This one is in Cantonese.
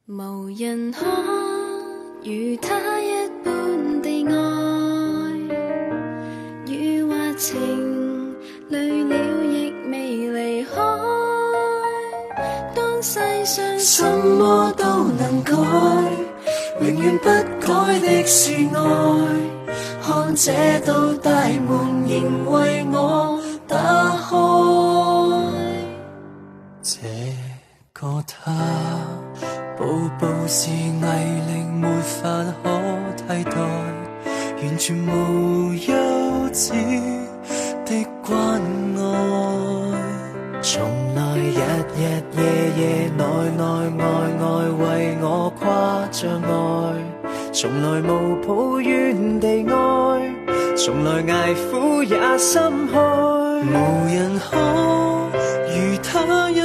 無人可如他一般地愛，雨或情淚了亦未離開。當世上什麼都能改，永遠不改的是愛。看這道大門仍為我打開，這個他步步是毅力沒法可替代，完全無休止的關愛。從來日日夜夜內內外外為我跨障礙，從來無抱怨地愛，從來捱苦也心開。無人可如他一